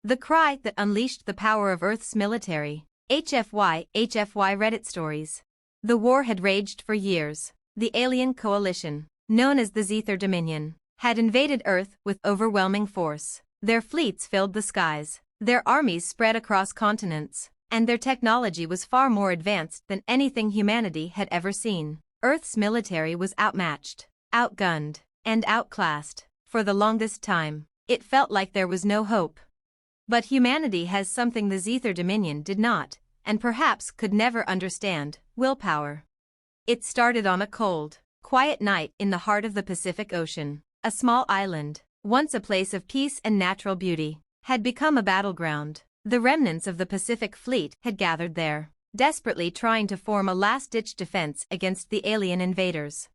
The cry that unleashed the power of Earth's military. HFY Reddit stories. The war had raged for years. The alien coalition, known as the Zethar Dominion, had invaded Earth with overwhelming force. Their fleets filled the skies, their armies spread across continents, and their technology was far more advanced than anything humanity had ever seen. Earth's military was outmatched, outgunned, and outclassed. For the longest time, it felt like there was no hope. But humanity has something the Zethar Dominion did not, and perhaps could never understand: willpower. It started on a cold, quiet night in the heart of the Pacific Ocean. A small island, once a place of peace and natural beauty, had become a battleground. The remnants of the Pacific Fleet had gathered there, desperately trying to form a last-ditch defense against the alien invaders.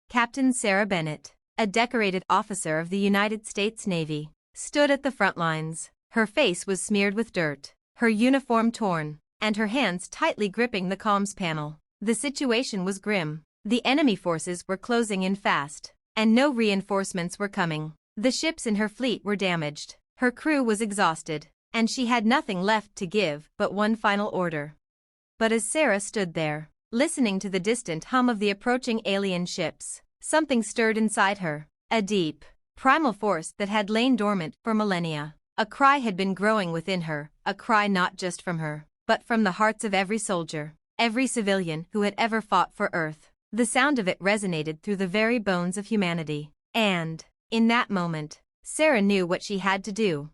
Captain Sarah Bennett, a decorated officer of the United States Navy, stood at the front lines. Her face was smeared with dirt, her uniform torn, and her hands tightly gripping the comms panel. The situation was grim. The enemy forces were closing in fast, and no reinforcements were coming. The ships in her fleet were damaged, her crew was exhausted, and she had nothing left to give but one final order. But as Sarah stood there, listening to the distant hum of the approaching alien ships, something stirred inside her, a deep, primal force that had lain dormant for millennia. A cry had been growing within her, a cry not just from her, but from the hearts of every soldier, every civilian who had ever fought for Earth. The sound of it resonated through the very bones of humanity. And, in that moment, Sarah knew what she had to do.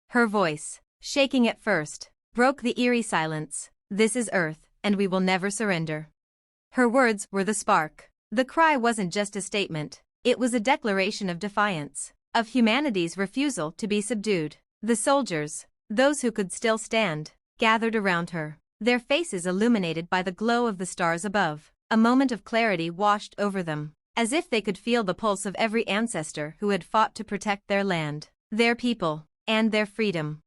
Her voice, shaking at first, broke the eerie silence. "This is Earth, and we will never surrender." Her words were the spark. The cry wasn't just a statement, it was a declaration of defiance, of humanity's refusal to be subdued. The soldiers, those who could still stand, gathered around her, their faces illuminated by the glow of the stars above. A moment of clarity washed over them, as if they could feel the pulse of every ancestor who had fought to protect their land, their people, and their freedom.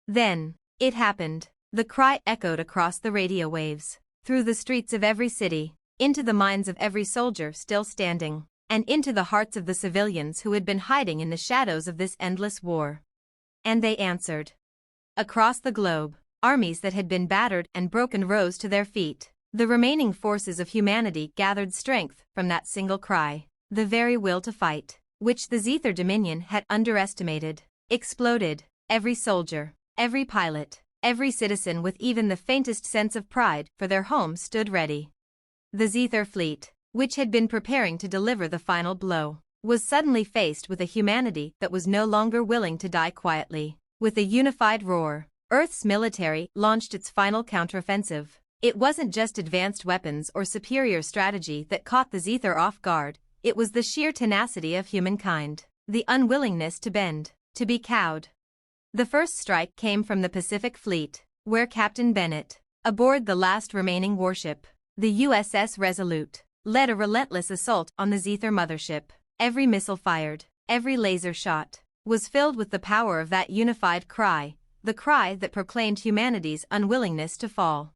Then, it happened. The cry echoed across the radio waves, through the streets of every city, into the minds of every soldier still standing, and into the hearts of the civilians who had been hiding in the shadows of this endless war. And they answered. Across the globe, armies that had been battered and broken rose to their feet. The remaining forces of humanity gathered strength from that single cry. The very will to fight, which the Zethar Dominion had underestimated, exploded. Every soldier, every pilot, every citizen with even the faintest sense of pride for their home stood ready. The Zethar fleet, which had been preparing to deliver the final blow, was suddenly faced with a humanity that was no longer willing to die quietly. With a unified roar, Earth's military launched its final counteroffensive. It wasn't just advanced weapons or superior strategy that caught the Zethar off guard, it was the sheer tenacity of humankind, the unwillingness to bend, to be cowed. The first strike came from the Pacific Fleet, where Captain Bennett, aboard the last remaining warship, the USS Resolute, led a relentless assault on the Zethar mothership. Every missile fired, every laser shot, was filled with the power of that unified cry, the cry that proclaimed humanity's unwillingness to fall.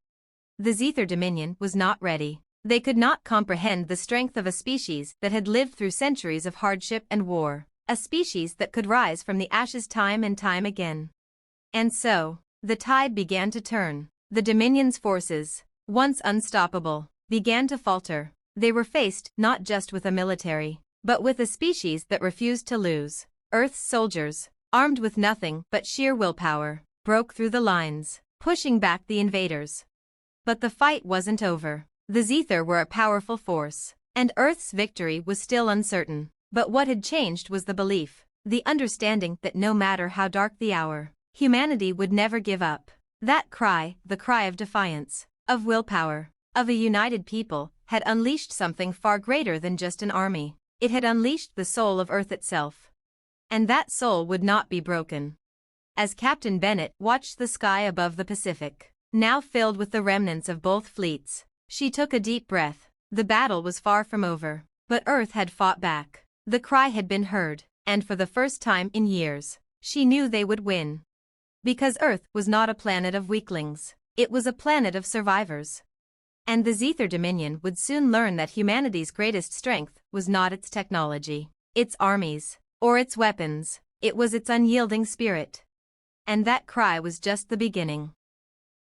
The Zethar Dominion was not ready. They could not comprehend the strength of a species that had lived through centuries of hardship and war, a species that could rise from the ashes time and time again. And so, the tide began to turn. The Dominion's forces, once unstoppable, began to falter. They were faced not just with a military, but with a species that refused to lose. Earth's soldiers, armed with nothing but sheer willpower, broke through the lines, pushing back the invaders. But the fight wasn't over. The Zethar were a powerful force, and Earth's victory was still uncertain. But what had changed was the belief, the understanding that no matter how dark the hour, humanity would never give up. That cry, the cry of defiance, of willpower, of a united people, had unleashed something far greater than just an army. It had unleashed the soul of Earth itself. And that soul would not be broken. As Captain Bennett watched the sky above the Pacific, now filled with the remnants of both fleets, she took a deep breath. The battle was far from over, but Earth had fought back. The cry had been heard, and for the first time in years, she knew they would win. Because Earth was not a planet of weaklings, it was a planet of survivors. And the Zethar Dominion would soon learn that humanity's greatest strength was not its technology, its armies, or its weapons, it was its unyielding spirit. And that cry was just the beginning.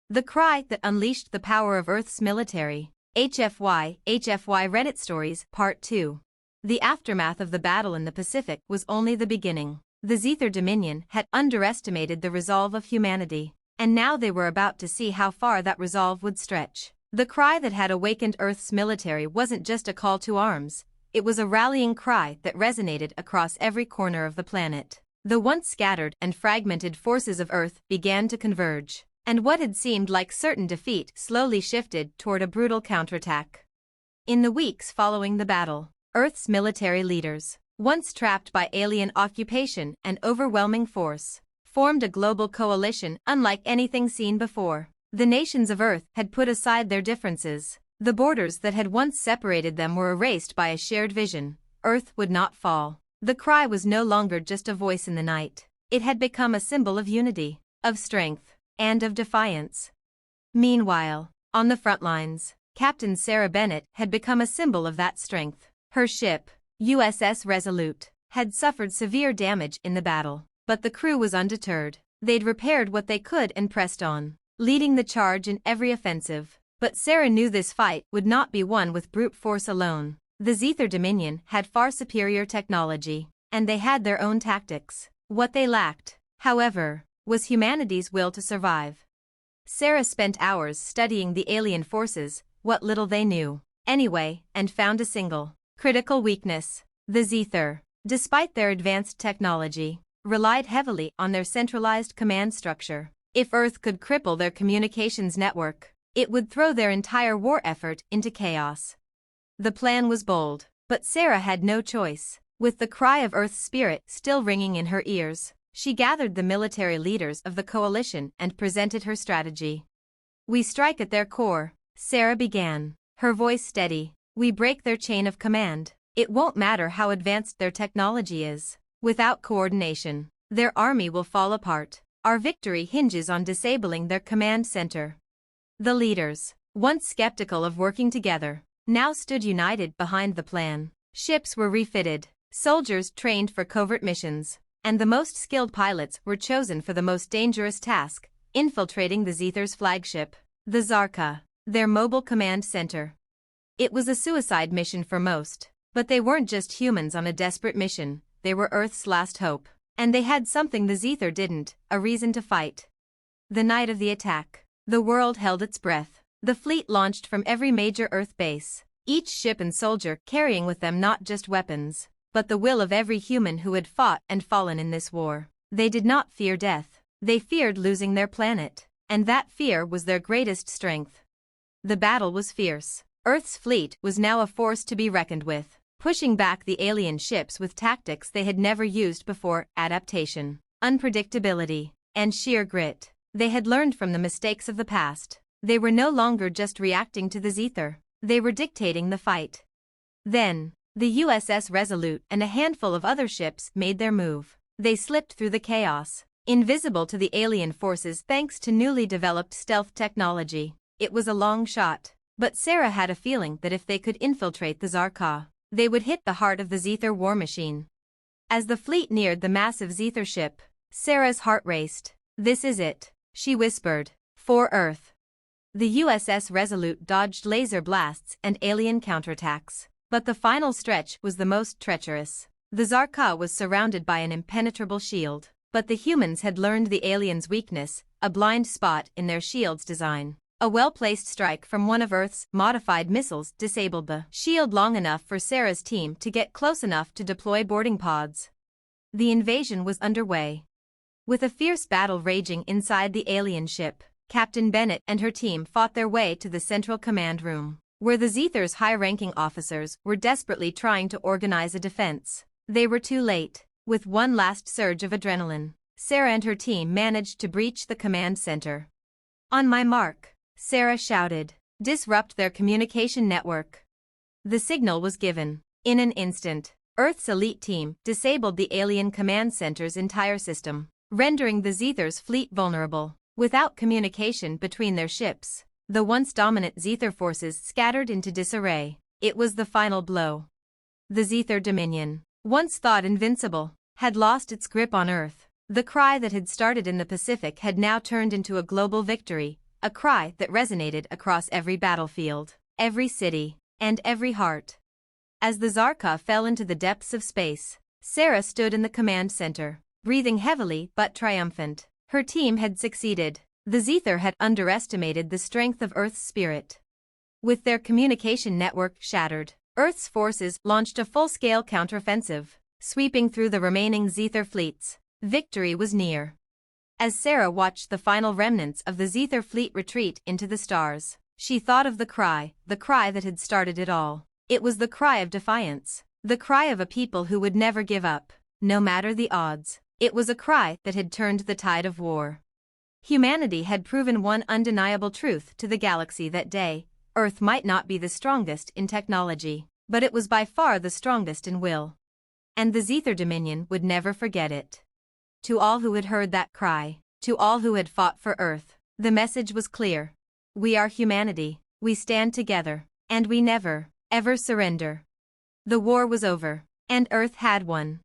The cry that unleashed the power of Earth's military. HFY Reddit Stories Part 2. The aftermath of the battle in the Pacific was only the beginning. The Zethar Dominion had underestimated the resolve of humanity, and now they were about to see how far that resolve would stretch. The cry that had awakened Earth's military wasn't just a call to arms, it was a rallying cry that resonated across every corner of the planet. The once scattered and fragmented forces of Earth began to converge, and what had seemed like certain defeat slowly shifted toward a brutal counterattack. In the weeks following the battle, Earth's military leaders, once trapped by alien occupation and overwhelming force, formed a global coalition unlike anything seen before. The nations of Earth had put aside their differences. The borders that had once separated them were erased by a shared vision. Earth would not fall. The cry was no longer just a voice in the night. It had become a symbol of unity, of strength, and of defiance. Meanwhile, on the front lines, Captain Sarah Bennett had become a symbol of that strength. Her ship, USS Resolute, had suffered severe damage in the battle, but the crew was undeterred. They'd repaired what they could and pressed on, leading the charge in every offensive. But Sarah knew this fight would not be won with brute force alone. The Zethar Dominion had far superior technology, and they had their own tactics. What they lacked, however, was humanity's will to survive. Sarah spent hours studying the alien forces, what little they knew, anyway, and found a single, critical weakness. The Zethar, despite their advanced technology, relied heavily on their centralized command structure. If Earth could cripple their communications network, it would throw their entire war effort into chaos. The plan was bold, but Sarah had no choice. With the cry of Earth's spirit still ringing in her ears, she gathered the military leaders of the coalition and presented her strategy. "We strike at their core," Sarah began, her voice steady. "We break their chain of command. It won't matter how advanced their technology is. Without coordination, their army will fall apart. Our victory hinges on disabling their command center." The leaders, once skeptical of working together, now stood united behind the plan. Ships were refitted, soldiers trained for covert missions, and the most skilled pilots were chosen for the most dangerous task, infiltrating the Zethar's flagship, the Zarka, their mobile command center. It was a suicide mission for most, but they weren't just humans on a desperate mission, they were Earth's last hope. And they had something the Zethar didn't, a reason to fight. The night of the attack, the world held its breath. The fleet launched from every major Earth base, each ship and soldier carrying with them not just weapons, but the will of every human who had fought and fallen in this war. They did not fear death, they feared losing their planet, and that fear was their greatest strength. The battle was fierce. Earth's fleet was now a force to be reckoned with, pushing back the alien ships with tactics they had never used before: adaptation, unpredictability, and sheer grit. They had learned from the mistakes of the past. They were no longer just reacting to the Zethar, they were dictating the fight. Then, the USS Resolute and a handful of other ships made their move. They slipped through the chaos, invisible to the alien forces thanks to newly developed stealth technology. It was a long shot, but Sarah had a feeling that if they could infiltrate the Zarka, they would hit the heart of the Zethar war machine. As the fleet neared the massive Zethar ship, Sarah's heart raced. "This is it," she whispered, "for Earth." The USS Resolute dodged laser blasts and alien counterattacks, but the final stretch was the most treacherous. The Zarka was surrounded by an impenetrable shield, but the humans had learned the aliens' weakness, a blind spot in their shield's design. A well-placed strike from one of Earth's modified missiles disabled the shield long enough for Sarah's team to get close enough to deploy boarding pods. The invasion was underway. With a fierce battle raging inside the alien ship, Captain Bennett and her team fought their way to the central command room, where the Zethar's high-ranking officers were desperately trying to organize a defense. They were too late. With one last surge of adrenaline, Sarah and her team managed to breach the command center. "On my mark," Sarah shouted. "Disrupt their communication network." The signal was given. In an instant, Earth's elite team disabled the alien command center's entire system, rendering the Zethar's fleet vulnerable. Without communication between their ships, the once dominant Zethar forces scattered into disarray. It was the final blow. The Zethar Dominion, once thought invincible, had lost its grip on Earth. The cry that had started in the Pacific had now turned into a global victory, a cry that resonated across every battlefield, every city, and every heart. As the Zarqa fell into the depths of space, Sarah stood in the command center, breathing heavily but triumphant. Her team had succeeded. The Zethar had underestimated the strength of Earth's spirit. With their communication network shattered, Earth's forces launched a full-scale counteroffensive, sweeping through the remaining Zethar fleets. Victory was near. As Sarah watched the final remnants of the Zethar fleet retreat into the stars, she thought of the cry that had started it all. It was the cry of defiance, the cry of a people who would never give up, no matter the odds. It was a cry that had turned the tide of war. Humanity had proven one undeniable truth to the galaxy that day: Earth might not be the strongest in technology, but it was by far the strongest in will. And the Zethar Dominion would never forget it. To all who had heard that cry, to all who had fought for Earth, the message was clear. We are humanity, we stand together, and we never, ever surrender. The war was over, and Earth had won.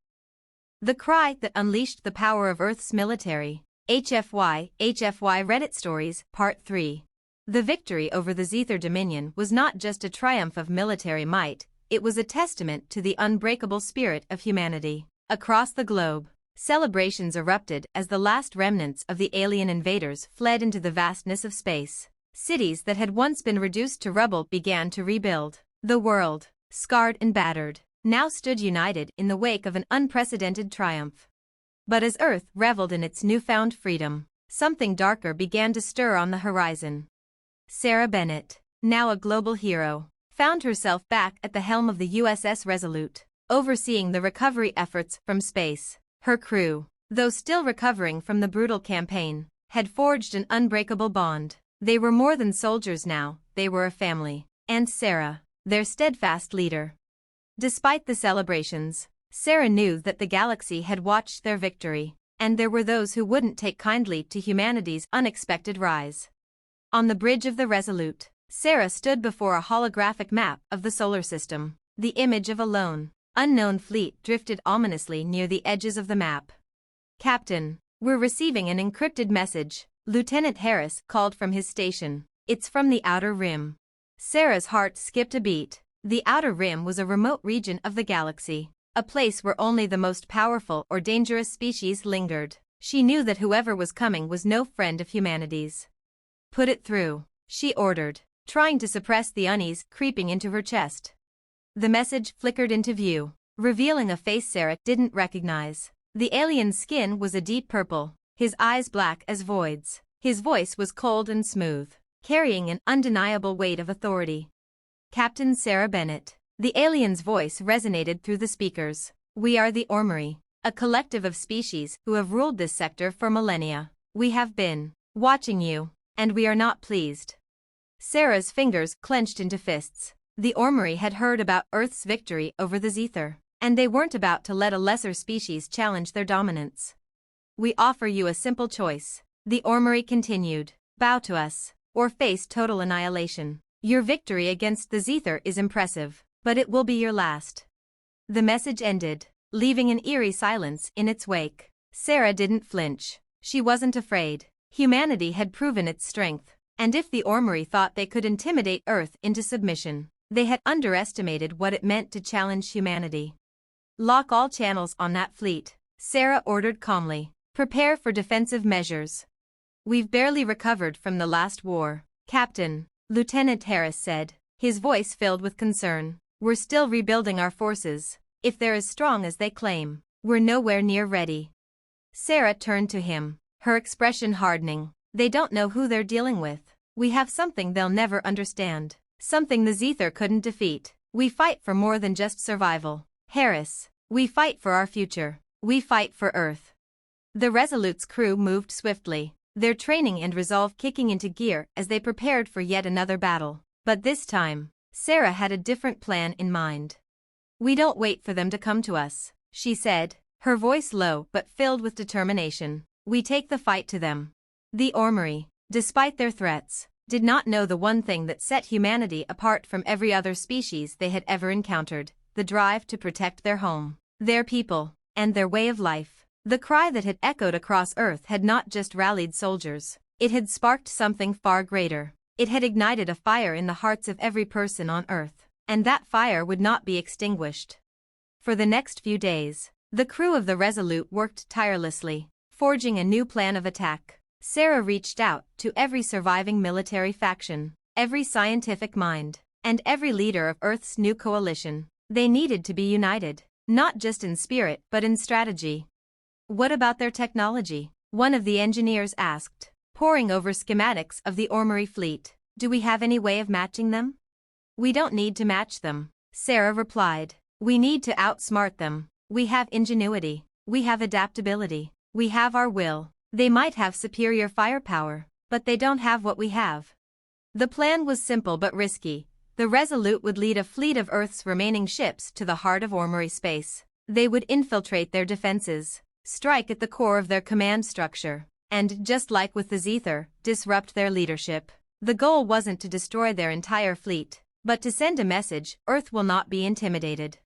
The cry that unleashed the power of Earth's military. HFY Reddit Stories, Part 3. The victory over the Zethar Dominion was not just a triumph of military might, it was a testament to the unbreakable spirit of humanity. Across the globe, celebrations erupted as the last remnants of the alien invaders fled into the vastness of space. Cities that had once been reduced to rubble began to rebuild. The world, scarred and battered, now stood united in the wake of an unprecedented triumph. But as Earth reveled in its newfound freedom, something darker began to stir on the horizon. Sarah Bennett, now a global hero, found herself back at the helm of the USS Resolute, overseeing the recovery efforts from space. Her crew, though still recovering from the brutal campaign, had forged an unbreakable bond. They were more than soldiers now, they were a family. And Sarah, their steadfast leader. Despite the celebrations, Sarah knew that the galaxy had watched their victory, and there were those who wouldn't take kindly to humanity's unexpected rise. On the bridge of the Resolute, Sarah stood before a holographic map of the solar system. The image of a lone, unknown fleet drifted ominously near the edges of the map. "Captain, we're receiving an encrypted message," Lieutenant Harris called from his station. "It's from the Outer Rim." Sarah's heart skipped a beat. The Outer Rim was a remote region of the galaxy, a place where only the most powerful or dangerous species lingered. She knew that whoever was coming was no friend of humanity's. "Put it through," she ordered, trying to suppress the unease creeping into her chest. The message flickered into view, revealing a face Sarah didn't recognize. The alien's skin was a deep purple, his eyes black as voids. His voice was cold and smooth, carrying an undeniable weight of authority. "Captain Sarah Bennett." The alien's voice resonated through the speakers. "We are the Orrery, a collective of species who have ruled this sector for millennia. We have been watching you, and we are not pleased." Sarah's fingers clenched into fists. The Orrery had heard about Earth's victory over the Zethar, and they weren't about to let a lesser species challenge their dominance. "We offer you a simple choice," the Orrery continued. "Bow to us, or face total annihilation. Your victory against the Zethar is impressive, but it will be your last." The message ended, leaving an eerie silence in its wake. Sarah didn't flinch. She wasn't afraid. Humanity had proven its strength, and if the Orrery thought they could intimidate Earth into submission, they had underestimated what it meant to challenge humanity. "Lock all channels on that fleet," Sarah ordered calmly. "Prepare for defensive measures." "We've barely recovered from the last war, Captain," Lieutenant Harris said, his voice filled with concern. "We're still rebuilding our forces. If they're as strong as they claim, we're nowhere near ready." Sarah turned to him, her expression hardening. "They don't know who they're dealing with. We have something they'll never understand, something the Zethar couldn't defeat. We fight for more than just survival, Harris. We fight for our future. We fight for Earth." The Resolute's crew moved swiftly, their training and resolve kicking into gear as they prepared for yet another battle. But this time, Sarah had a different plan in mind. "We don't wait for them to come to us," she said, her voice low but filled with determination. "We take the fight to them." The Orrery, despite their threats, did not know the one thing that set humanity apart from every other species they had ever encountered: the drive to protect their home, their people, and their way of life. The cry that had echoed across Earth had not just rallied soldiers. It had sparked something far greater. It had ignited a fire in the hearts of every person on Earth, and that fire would not be extinguished. For the next few days, the crew of the Resolute worked tirelessly, forging a new plan of attack. Sarah reached out to every surviving military faction, every scientific mind, and every leader of Earth's new coalition. They needed to be united, not just in spirit but in strategy. "What about their technology?" one of the engineers asked, poring over schematics of the Orrery fleet. "Do we have any way of matching them?" "We don't need to match them," Sarah replied. "We need to outsmart them. We have ingenuity. We have adaptability. We have our will. They might have superior firepower, but they don't have what we have." The plan was simple but risky. The Resolute would lead a fleet of Earth's remaining ships to the heart of Orrery space. They would infiltrate their defenses, strike at the core of their command structure, and, just like with the Zethar, disrupt their leadership. The goal wasn't to destroy their entire fleet, but to send a message: Earth will not be intimidated.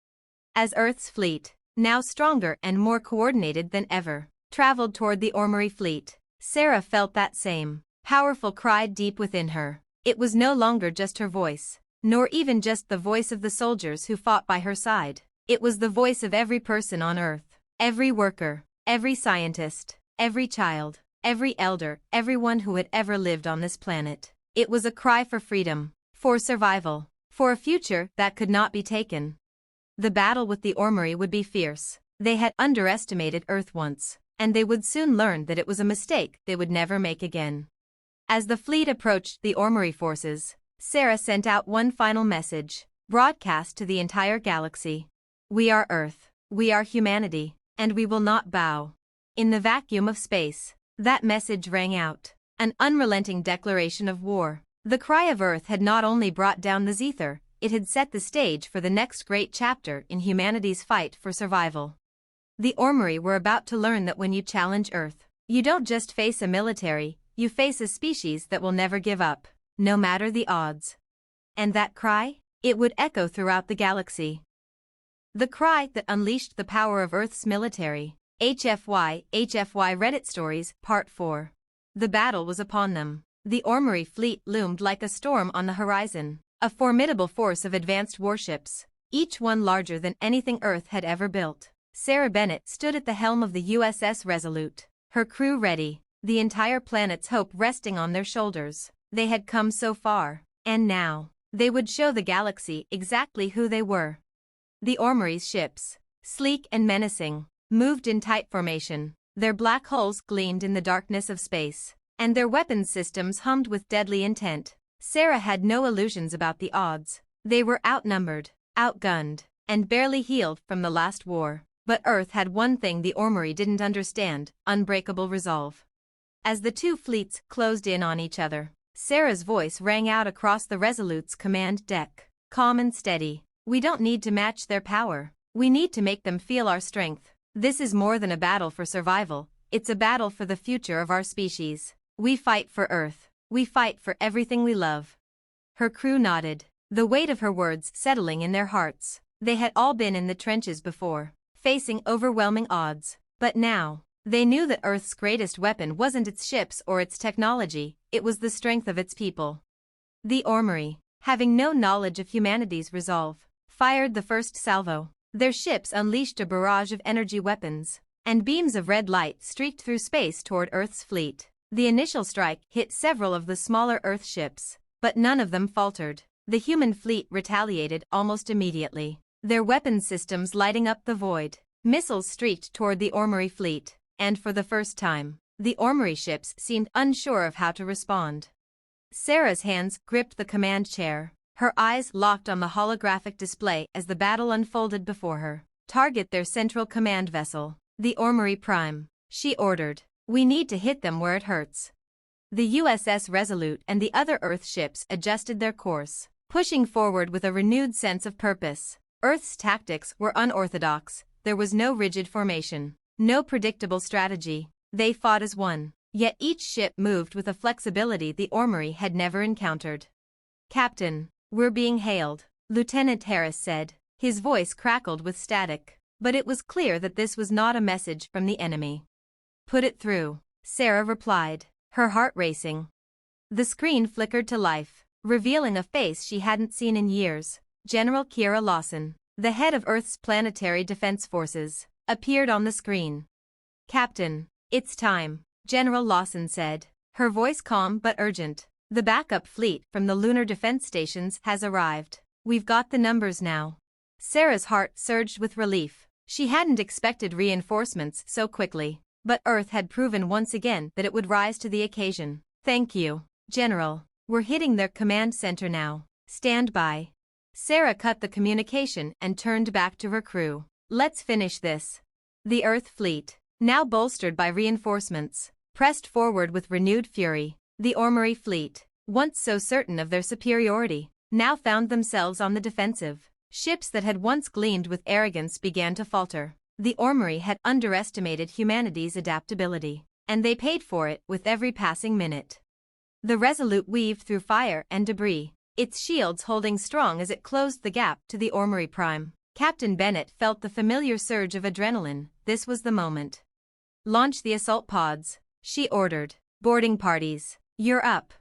As Earth's fleet, now stronger and more coordinated than ever, traveled toward the Orrery fleet, Sarah felt that same powerful cry deep within her. It was no longer just her voice, nor even just the voice of the soldiers who fought by her side. It was the voice of every person on Earth, every worker, every scientist, every child, every elder, everyone who had ever lived on this planet. It was a cry for freedom, for survival, for a future that could not be taken. The battle with the Orrery would be fierce. They had underestimated Earth once, and they would soon learn that it was a mistake they would never make again. As the fleet approached the Orrery forces, Sarah sent out one final message, broadcast to the entire galaxy. "We are Earth, we are humanity, and we will not bow." In the vacuum of space, that message rang out, an unrelenting declaration of war. The cry of Earth had not only brought down the Zethar, it had set the stage for the next great chapter in humanity's fight for survival. The Orrery were about to learn that when you challenge Earth, you don't just face a military, you face a species that will never give up, no matter the odds. And that cry? It would echo throughout the galaxy. The cry that unleashed the power of Earth's military. HFY Reddit Stories, Part 4. The battle was upon them. The Orrery fleet loomed like a storm on the horizon, a formidable force of advanced warships, each one larger than anything Earth had ever built. Sarah Bennett stood at the helm of the USS Resolute, her crew ready, the entire planet's hope resting on their shoulders. They had come so far, and now, they would show the galaxy exactly who they were. The Orrery's ships, sleek and menacing, moved in tight formation. Their black hulls gleamed in the darkness of space, and their weapons systems hummed with deadly intent. Sarah had no illusions about the odds. They were outnumbered, outgunned, and barely healed from the last war. But Earth had one thing the Orrery didn't understand: unbreakable resolve. As the two fleets closed in on each other, Sarah's voice rang out across the Resolute's command deck, calm and steady. "We don't need to match their power. We need to make them feel our strength. This is more than a battle for survival, it's a battle for the future of our species. We fight for Earth. We fight for everything we love." Her crew nodded, the weight of her words settling in their hearts. They had all been in the trenches before, facing overwhelming odds, but now, they knew that Earth's greatest weapon wasn't its ships or its technology, it was the strength of its people. The Orrery, having no knowledge of humanity's resolve, fired the first salvo. Their ships unleashed a barrage of energy weapons, and beams of red light streaked through space toward Earth's fleet. The initial strike hit several of the smaller Earth ships, but none of them faltered. The human fleet retaliated almost immediately, their weapons systems lighting up the void. Missiles streaked toward the Orrery fleet, and for the first time, the Orrery ships seemed unsure of how to respond. Sarah's hands gripped the command chair, her eyes locked on the holographic display as the battle unfolded before her. "Target their central command vessel, the Orrery Prime," she ordered. "We need to hit them where it hurts." The USS Resolute and the other Earth ships adjusted their course, pushing forward with a renewed sense of purpose. Earth's tactics were unorthodox. There was no rigid formation, no predictable strategy. They fought as one, yet each ship moved with a flexibility the Orrery had never encountered. "Captain, we're being hailed," Lieutenant Harris said. His voice crackled with static. But it was clear that this was not a message from the enemy. "Put it through," Sarah replied, her heart racing. The screen flickered to life, revealing a face she hadn't seen in years. General Kira Lawson, the head of Earth's planetary defense forces, appeared on the screen. "Captain, it's time," General Lawson said, her voice calm but urgent. "The backup fleet from the lunar defense stations has arrived. We've got the numbers now." Sarah's heart surged with relief. She hadn't expected reinforcements so quickly, but Earth had proven once again that it would rise to the occasion. "Thank you, General. We're hitting their command center now. Stand by." Sarah cut the communication and turned back to her crew. "Let's finish this." The Earth fleet, now bolstered by reinforcements, pressed forward with renewed fury. The Orrery fleet, once so certain of their superiority, now found themselves on the defensive. Ships that had once gleamed with arrogance began to falter. The Orrery had underestimated humanity's adaptability, and they paid for it with every passing minute. The Resolute weaved through fire and debris, its shields holding strong as it closed the gap to the Orrery Prime. Captain Bennett felt the familiar surge of adrenaline. This was the moment. "Launch the assault pods," she ordered. "Boarding parties, you're up."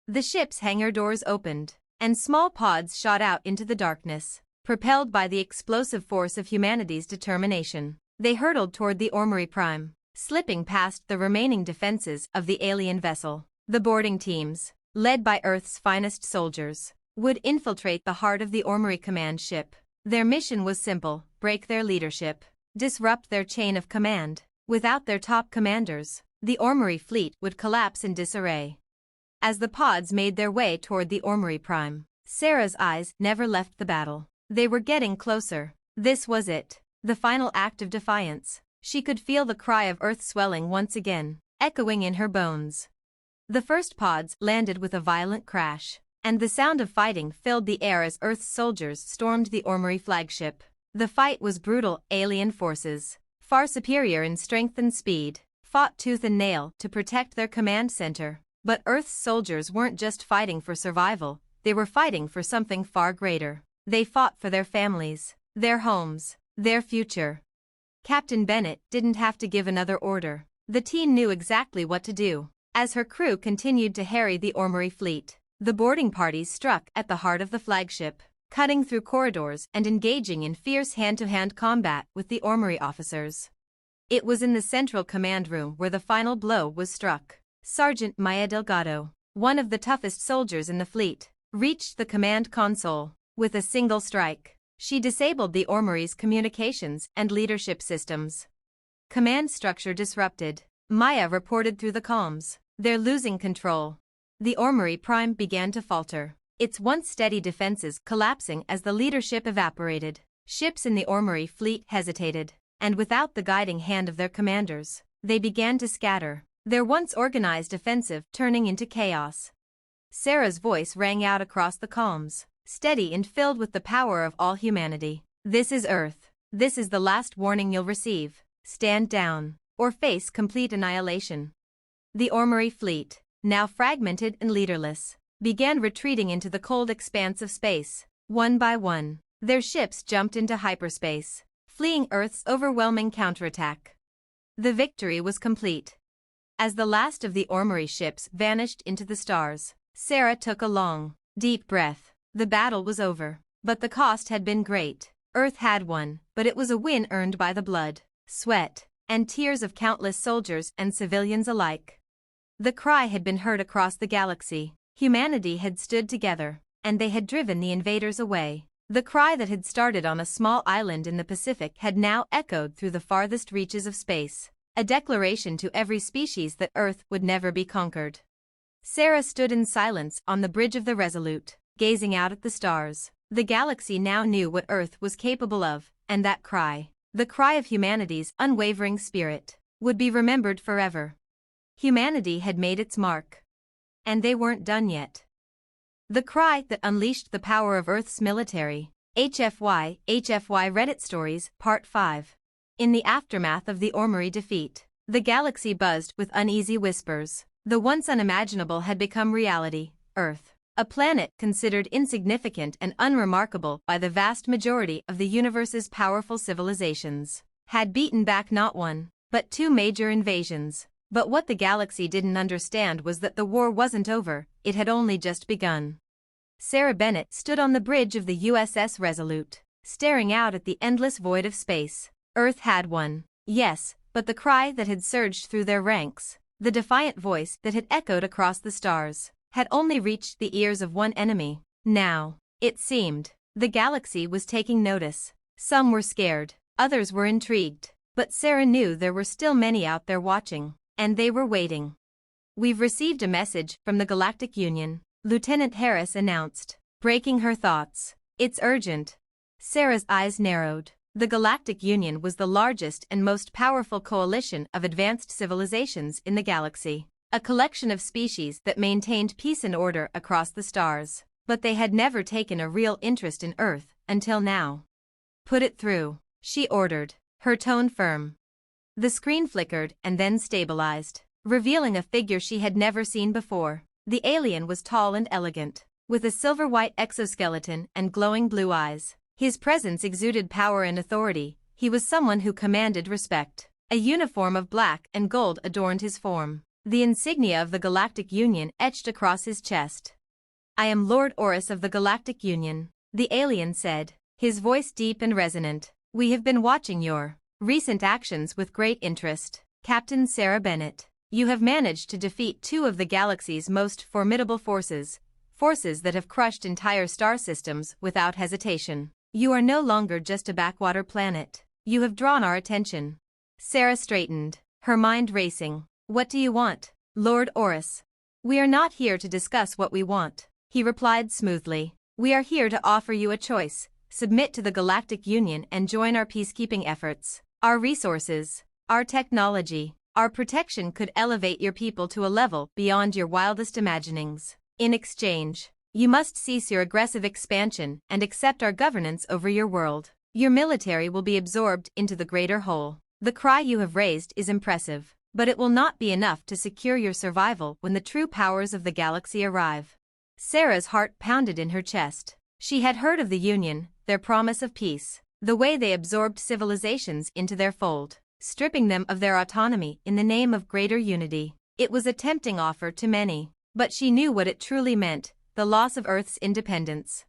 The ship's hangar doors opened, and small pods shot out into the darkness, propelled by the explosive force of humanity's determination. They hurtled toward the Orrery Prime, slipping past the remaining defenses of the alien vessel. The boarding teams, led by Earth's finest soldiers, would infiltrate the heart of the Orrery command ship. Their mission was simple: break their leadership, disrupt their chain of command. Without their top commanders, the Orrery fleet would collapse in disarray. As the pods made their way toward the Orrery Prime, Sarah's eyes never left the battle. They were getting closer. This was it, the final act of defiance. She could feel the cry of Earth swelling once again, echoing in her bones. The first pods landed with a violent crash, and the sound of fighting filled the air as Earth's soldiers stormed the Orrery flagship. The fight was brutal. Alien forces, far superior in strength and speed, fought tooth and nail to protect their command center. But Earth's soldiers weren't just fighting for survival, they were fighting for something far greater. They fought for their families, their homes, their future. Captain Bennett didn't have to give another order. The team knew exactly what to do. As her crew continued to harry the Orrery fleet, the boarding parties struck at the heart of the flagship, cutting through corridors and engaging in fierce hand-to-hand combat with the Orrery officers. It was in the central command room where the final blow was struck. Sergeant Maya Delgado, one of the toughest soldiers in the fleet, reached the command console. With a single strike, she disabled the Orrery's communications and leadership systems. Command structure disrupted, Maya reported through the comms. "They're losing control." The Orrery Prime began to falter, its once steady defenses collapsing as the leadership evaporated. Ships in the Orrery fleet hesitated, and without the guiding hand of their commanders, they began to scatter, their once organized offensive turning into chaos. Sarah's voice rang out across the comms, steady and filled with the power of all humanity. "This is Earth. This is the last warning you'll receive. Stand down, or face complete annihilation." The Orrery fleet, now fragmented and leaderless, began retreating into the cold expanse of space. One by one, their ships jumped into hyperspace, fleeing Earth's overwhelming counterattack. The victory was complete. As the last of the Orrery ships vanished into the stars, Sarah took a long, deep breath. The battle was over, but the cost had been great. Earth had won, but it was a win earned by the blood, sweat, and tears of countless soldiers and civilians alike. The cry had been heard across the galaxy. Humanity had stood together, and they had driven the invaders away. The cry that had started on a small island in the Pacific had now echoed through the farthest reaches of space, a declaration to every species that Earth would never be conquered. Sarah stood in silence on the bridge of the Resolute, gazing out at the stars. The galaxy now knew what Earth was capable of, and that cry, the cry of humanity's unwavering spirit, would be remembered forever. Humanity had made its mark. And they weren't done yet. The cry that unleashed the power of Earth's military. HFY Reddit Stories, Part 5. In the aftermath of the Orrery defeat, the galaxy buzzed with uneasy whispers. The once unimaginable had become reality. Earth, a planet considered insignificant and unremarkable by the vast majority of the universe's powerful civilizations, had beaten back not one, but two major invasions. But what the galaxy didn't understand was that the war wasn't over, it had only just begun. Sarah Bennett stood on the bridge of the USS Resolute, staring out at the endless void of space. Earth had won, yes, but the cry that had surged through their ranks, the defiant voice that had echoed across the stars, had only reached the ears of one enemy. Now, it seemed, the galaxy was taking notice. Some were scared, others were intrigued, but Sarah knew there were still many out there watching, and they were waiting. "We've received a message from the Galactic Union," Lieutenant Harris announced, breaking her thoughts. "It's urgent." Sarah's eyes narrowed. The Galactic Union was the largest and most powerful coalition of advanced civilizations in the galaxy, a collection of species that maintained peace and order across the stars, but they had never taken a real interest in Earth until now. "Put it through," she ordered, her tone firm. The screen flickered and then stabilized, revealing a figure she had never seen before. The alien was tall and elegant, with a silver-white exoskeleton and glowing blue eyes. His presence exuded power and authority. He was someone who commanded respect. A uniform of black and gold adorned his form, the insignia of the Galactic Union etched across his chest. "I am Lord Oris of the Galactic Union," the alien said, his voice deep and resonant. "We have been watching your recent actions with great interest, Captain Sarah Bennett. You have managed to defeat two of the galaxy's most formidable forces that have crushed entire star systems without hesitation. You are no longer just a backwater planet. You have drawn our attention." Sarah straightened, her mind racing. "What do you want, Lord Oris?" "We are not here to discuss what we want," he replied smoothly. "We are here to offer you a choice: submit to the Galactic Union and join our peacekeeping efforts. Our resources, our technology, our protection could elevate your people to a level beyond your wildest imaginings. In exchange, you must cease your aggressive expansion and accept our governance over your world. Your military will be absorbed into the greater whole. The cry you have raised is impressive, but it will not be enough to secure your survival when the true powers of the galaxy arrive." Sarah's heart pounded in her chest. She had heard of the Union, their promise of peace, the way they absorbed civilizations into their fold, stripping them of their autonomy in the name of greater unity. It was a tempting offer to many, but she knew what it truly meant: the loss of Earth's independence.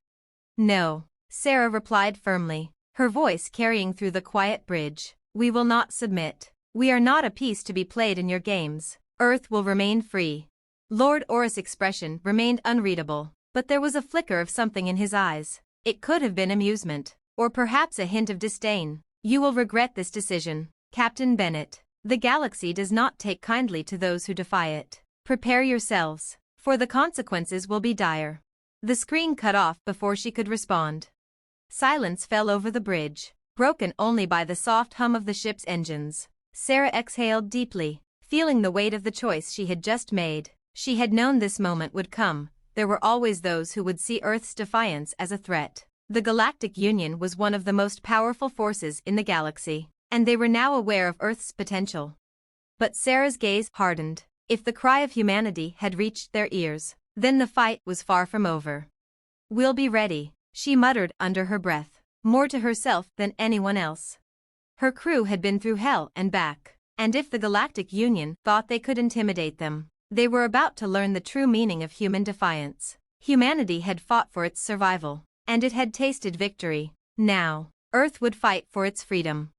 "No," Sarah replied firmly, her voice carrying through the quiet bridge. "We will not submit. We are not a piece to be played in your games. Earth will remain free." Lord Oris' expression remained unreadable, but there was a flicker of something in his eyes. It could have been amusement, or perhaps a hint of disdain. "You will regret this decision, Captain Bennett. The galaxy does not take kindly to those who defy it. Prepare yourselves, for the consequences will be dire." The screen cut off before she could respond. Silence fell over the bridge, broken only by the soft hum of the ship's engines. Sarah exhaled deeply, feeling the weight of the choice she had just made. She had known this moment would come. There were always those who would see Earth's defiance as a threat. The Galactic Union was one of the most powerful forces in the galaxy, and they were now aware of Earth's potential. But Sarah's gaze hardened. If the cry of humanity had reached their ears, then the fight was far from over. "We'll be ready," she muttered under her breath, more to herself than anyone else. Her crew had been through hell and back, and if the Galactic Union thought they could intimidate them, they were about to learn the true meaning of human defiance. Humanity had fought for its survival, and it had tasted victory. Now, Earth would fight for its freedom.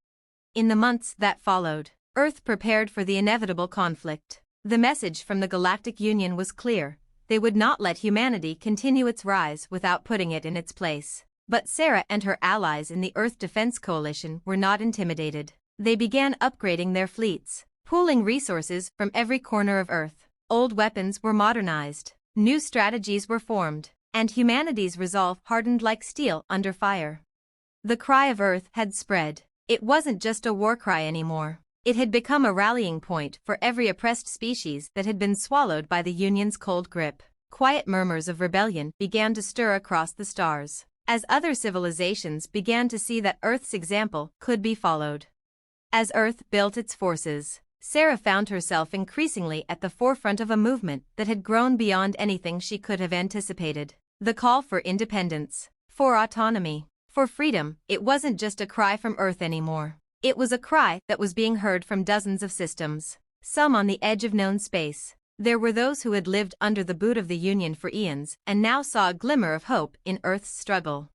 In the months that followed, Earth prepared for the inevitable conflict. The message from the Galactic Union was clear: they would not let humanity continue its rise without putting it in its place. But Sarah and her allies in the Earth Defense Coalition were not intimidated. They began upgrading their fleets, pooling resources from every corner of Earth. Old weapons were modernized, new strategies were formed, and humanity's resolve hardened like steel under fire. The cry of Earth had spread. It wasn't just a war cry anymore. It had become a rallying point for every oppressed species that had been swallowed by the Union's cold grip. Quiet murmurs of rebellion began to stir across the stars, as other civilizations began to see that Earth's example could be followed. As Earth built its forces, Sarah found herself increasingly at the forefront of a movement that had grown beyond anything she could have anticipated. The call for independence, for autonomy, for freedom. It wasn't just a cry from Earth anymore. It was a cry that was being heard from dozens of systems, some on the edge of known space. There were those who had lived under the boot of the Union for eons and now saw a glimmer of hope in Earth's struggle.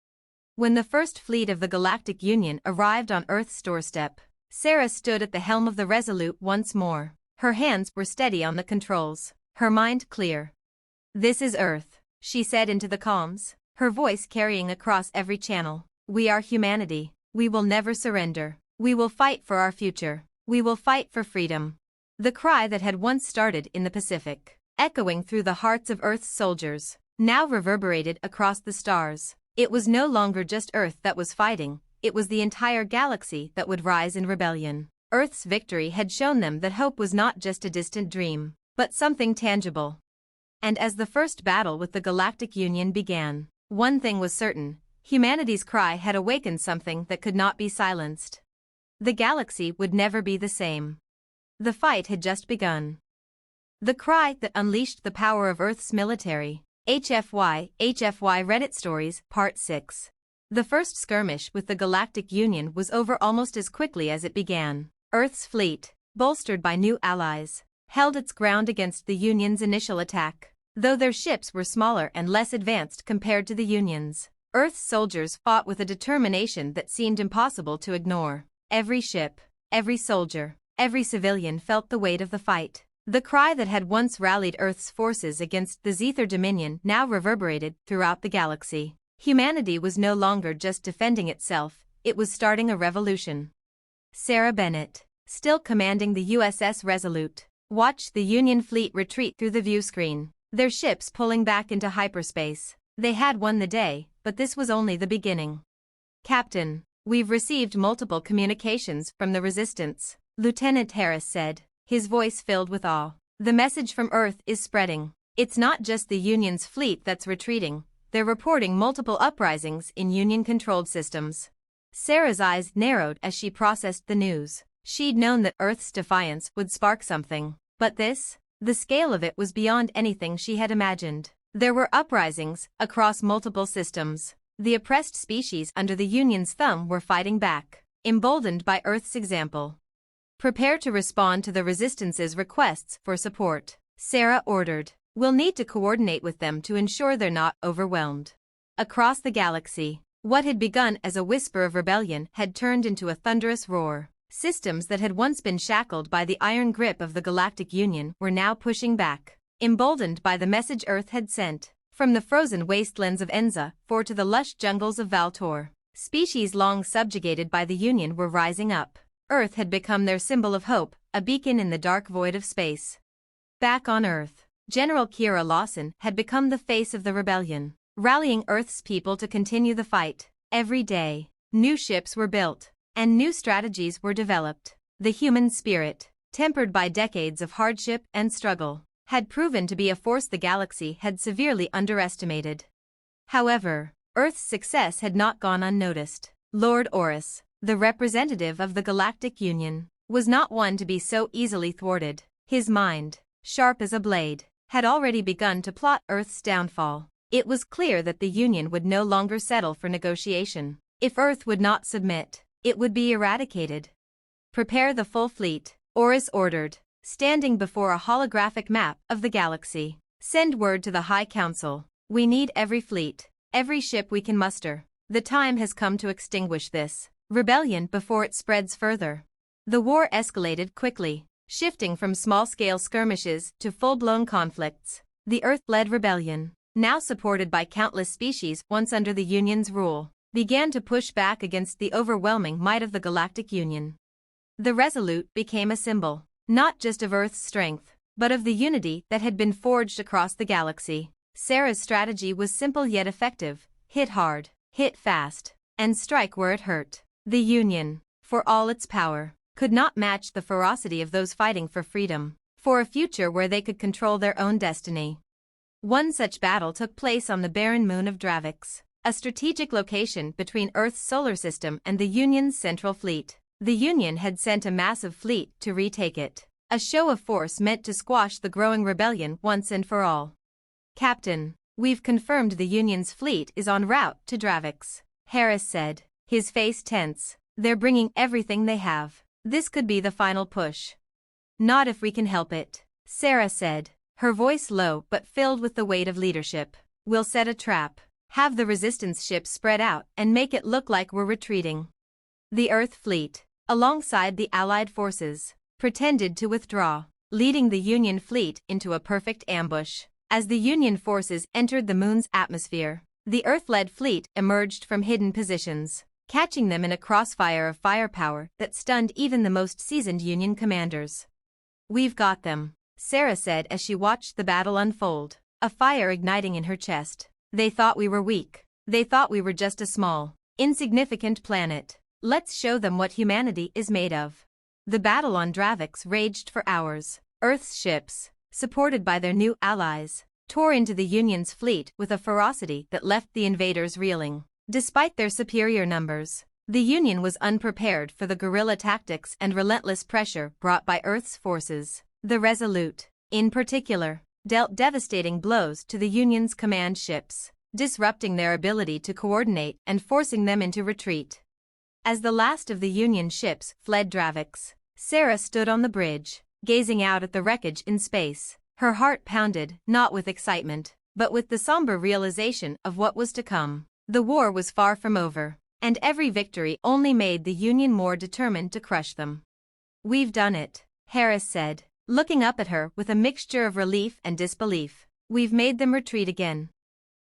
When the first fleet of the Galactic Union arrived on Earth's doorstep, Sarah stood at the helm of the Resolute once more. Her hands were steady on the controls, her mind clear. "This is Earth," she said into the comms, her voice carrying across every channel. "We are humanity. We will never surrender. We will fight for our future. We will fight for freedom." The cry that had once started in the Pacific, echoing through the hearts of Earth's soldiers, now reverberated across the stars. It was no longer just Earth that was fighting, it was the entire galaxy that would rise in rebellion. Earth's victory had shown them that hope was not just a distant dream, but something tangible. And as the first battle with the Galactic Union began, one thing was certain: humanity's cry had awakened something that could not be silenced. The galaxy would never be the same. The fight had just begun. The cry that unleashed the power of Earth's military. HFY Reddit Stories, Part 6. The first skirmish with the Galactic Union was over almost as quickly as it began. Earth's fleet, bolstered by new allies, held its ground against the Union's initial attack. Though their ships were smaller and less advanced compared to the Union's, Earth's soldiers fought with a determination that seemed impossible to ignore. Every ship, every soldier, every civilian felt the weight of the fight. The cry that had once rallied Earth's forces against the Zether Dominion now reverberated throughout the galaxy. Humanity was no longer just defending itself, it was starting a revolution. Sarah Bennett, still commanding the USS Resolute, watched the Union fleet retreat through the view screen, their ships pulling back into hyperspace. They had won the day, but this was only the beginning. "Captain, we've received multiple communications from the Resistance," Lieutenant Harris said, his voice filled with awe. "The message from Earth is spreading. It's not just the Union's fleet that's retreating, they're reporting multiple uprisings in Union-controlled systems." Sarah's eyes narrowed as she processed the news. She'd known that Earth's defiance would spark something, but this? The scale of it was beyond anything she had imagined. There were uprisings across multiple systems. The oppressed species under the Union's thumb were fighting back, emboldened by Earth's example. "Prepare to respond to the Resistance's requests for support," Sarah ordered. "We'll need to coordinate with them to ensure they're not overwhelmed." Across the galaxy, what had begun as a whisper of rebellion had turned into a thunderous roar. Systems that had once been shackled by the iron grip of the Galactic Union were now pushing back, emboldened by the message Earth had sent. From the frozen wastelands of Enza to the lush jungles of Valtor, species long subjugated by the Union were rising up. Earth had become their symbol of hope, a beacon in the dark void of space. Back on Earth, General Kira Lawson had become the face of the rebellion, rallying Earth's people to continue the fight. Every day, new ships were built, and new strategies were developed. The human spirit, tempered by decades of hardship and struggle, had proven to be a force the galaxy had severely underestimated. However, Earth's success had not gone unnoticed. Lord Orus, the representative of the Galactic Union, was not one to be so easily thwarted. His mind, sharp as a blade, had already begun to plot Earth's downfall. It was clear that the Union would no longer settle for negotiation. If Earth would not submit, it would be eradicated. "Prepare the full fleet," Orus ordered, standing before a holographic map of the galaxy. "Send word to the High Council. We need every fleet, every ship we can muster. The time has come to extinguish this rebellion before it spreads further." The war escalated quickly, shifting from small-scale skirmishes to full-blown conflicts. The Earth-led rebellion, now supported by countless species once under the Union's rule, began to push back against the overwhelming might of the Galactic Union. The Resolute became a symbol, not just of Earth's strength, but of the unity that had been forged across the galaxy. Sarah's strategy was simple yet effective: hit hard, hit fast, and strike where it hurt. The Union, for all its power, could not match the ferocity of those fighting for freedom, for a future where they could control their own destiny. One such battle took place on the barren moon of Dravix, a strategic location between Earth's solar system and the Union's central fleet. The Union had sent a massive fleet to retake it, A show of force meant to squash the growing rebellion once and for all. "Captain, we've confirmed the Union's fleet is en route to Dravix," Harris said, his face tense. "They're bringing everything they have. This could be the final push." "Not if we can help it," Sarah said, her voice low but filled with the weight of leadership. "We'll set a trap, have the resistance ships spread out and make it look like we're retreating." The Earth fleet, alongside the Allied forces, pretended to withdraw, leading the Union fleet into a perfect ambush. As the Union forces entered the Moon's atmosphere, the Earth-led fleet emerged from hidden positions, catching them in a crossfire of firepower that stunned even the most seasoned Union commanders. "We've got them," Sarah said as she watched the battle unfold, a fire igniting in her chest. "They thought we were weak. They thought we were just a small, insignificant planet. Let's show them what humanity is made of." The battle on Dravix raged for hours. Earth's ships, supported by their new allies, tore into the Union's fleet with a ferocity that left the invaders reeling. Despite their superior numbers, the Union was unprepared for the guerrilla tactics and relentless pressure brought by Earth's forces. The Resolute, in particular, dealt devastating blows to the Union's command ships, disrupting their ability to coordinate and forcing them into retreat. As the last of the Union ships fled Dravix, Sarah stood on the bridge, gazing out at the wreckage in space. Her heart pounded, not with excitement, but with the somber realization of what was to come. The war was far from over, and every victory only made the Union more determined to crush them. "We've done it," Harris said, looking up at her with a mixture of relief and disbelief. "We've made them retreat again."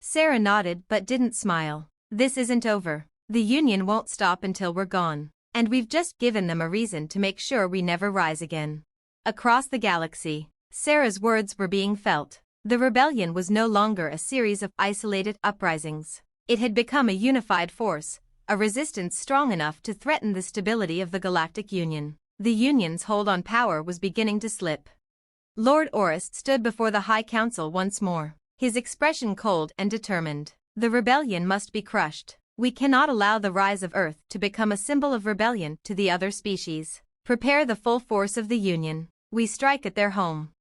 Sarah nodded but didn't smile. "This isn't over. The Union won't stop until we're gone, and we've just given them a reason to make sure we never rise again." Across the galaxy, Sarah's words were being felt. The rebellion was no longer a series of isolated uprisings. It had become a unified force, a resistance strong enough to threaten the stability of the Galactic Union. The Union's hold on power was beginning to slip. Lord Orist stood before the High Council once more, his expression cold and determined. "The rebellion must be crushed. We cannot allow the rise of Earth to become a symbol of rebellion to the other species. Prepare the full force of the Union. We strike at their home."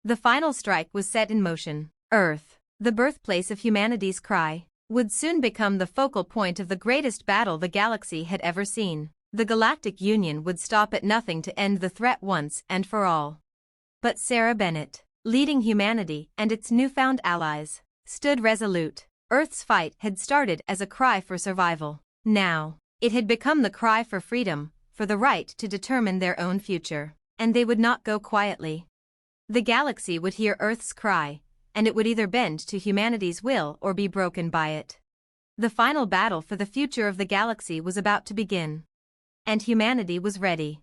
The final strike was set in motion. Earth, the birthplace of humanity's cry, would soon become the focal point of the greatest battle the galaxy had ever seen. The Galactic Union would stop at nothing to end the threat once and for all. But Sarah Bennett, leading humanity and its newfound allies, stood resolute. Earth's fight had started as a cry for survival. Now, it had become the cry for freedom, for the right to determine their own future. And they would not go quietly. The galaxy would hear Earth's cry, and it would either bend to humanity's will or be broken by it. The final battle for the future of the galaxy was about to begin. And humanity was ready.